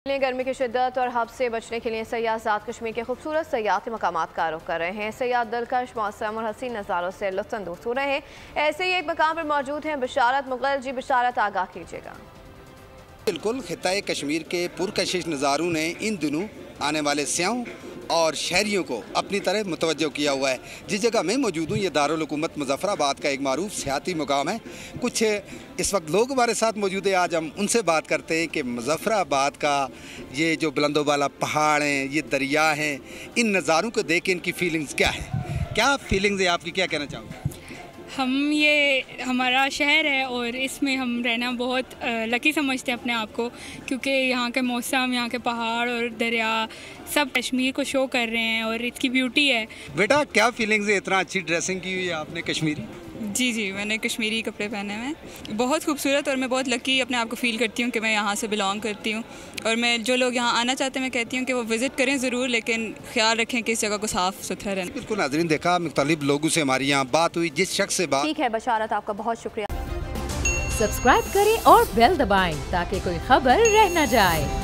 गर्मी की शिद्दत और हब से बचने के लिए सयाह आज़ाद कश्मीर के खूबसूरत सयाहती मकामात का रुख कर रहे हैं। सयाह दिलकश मौसम और हसीन नज़ारों से लुत्फ़अंदोज़ हो रहे हैं। ऐसे ही एक मकाम पर मौजूद हैं बिशारत मुग़ल जी। बिशारत, आगाह कीजिएगा। बिल्कुल, खित्ता कश्मीर के पुरकशिश नज़ारों ने इन दिनों आने वाले सयाहों और शहरियों को अपनी तरफ मुतवज्जो किया हुआ है। जिस जगह मैं मौजूद हूँ ये दारुल हुकूमत मुज़फ़्फ़राबाद का एक मारूफ सियाती मुकाम है। कुछ इस वक्त लोग हमारे साथ मौजूद हैं, आज हम उनसे बात करते हैं कि मुज़फ़्फ़राबाद का ये जो बुलंदो वाला पहाड़ हैं, ये दरिया हैं, इन नज़ारों को देख के इनकी फ़ीलिंग्स क्या है, क्या फ़ीलिंग्स है आपकी, क्या कहना चाहोगे? ये हमारा शहर है और इसमें हम रहना बहुत लकी समझते हैं अपने आप को, क्योंकि यहाँ के मौसम, यहाँ के पहाड़ और दरिया सब कश्मीर को शो कर रहे हैं और इसकी ब्यूटी है। बेटा, क्या फीलिंग्स है? इतना अच्छी ड्रेसिंग की हुई है आपने कश्मीरी। जी, मैंने कश्मीरी कपड़े पहने हुए हैं, बहुत खूबसूरत, और मैं बहुत लकी अपने आप को फ़ील करती हूँ कि मैं यहाँ से बिलोंग करती हूँ। और मैं जो लोग यहाँ आना चाहते हैं मैं कहती हूँ कि वो विज़िट करें ज़रूर, लेकिन ख्याल रखें कि इस जगह को साफ़ सुथरा रहना। बिल्कुल नाज़रीन, देखा मुख्तलिफ लोगों से हमारी यहाँ बात हुई, जिस शख्स से बात। ठीक है बशारत, आपका बहुत शुक्रिया। सब्सक्राइब करें और बेल दबाएं ताकि कोई खबर रह न जाए।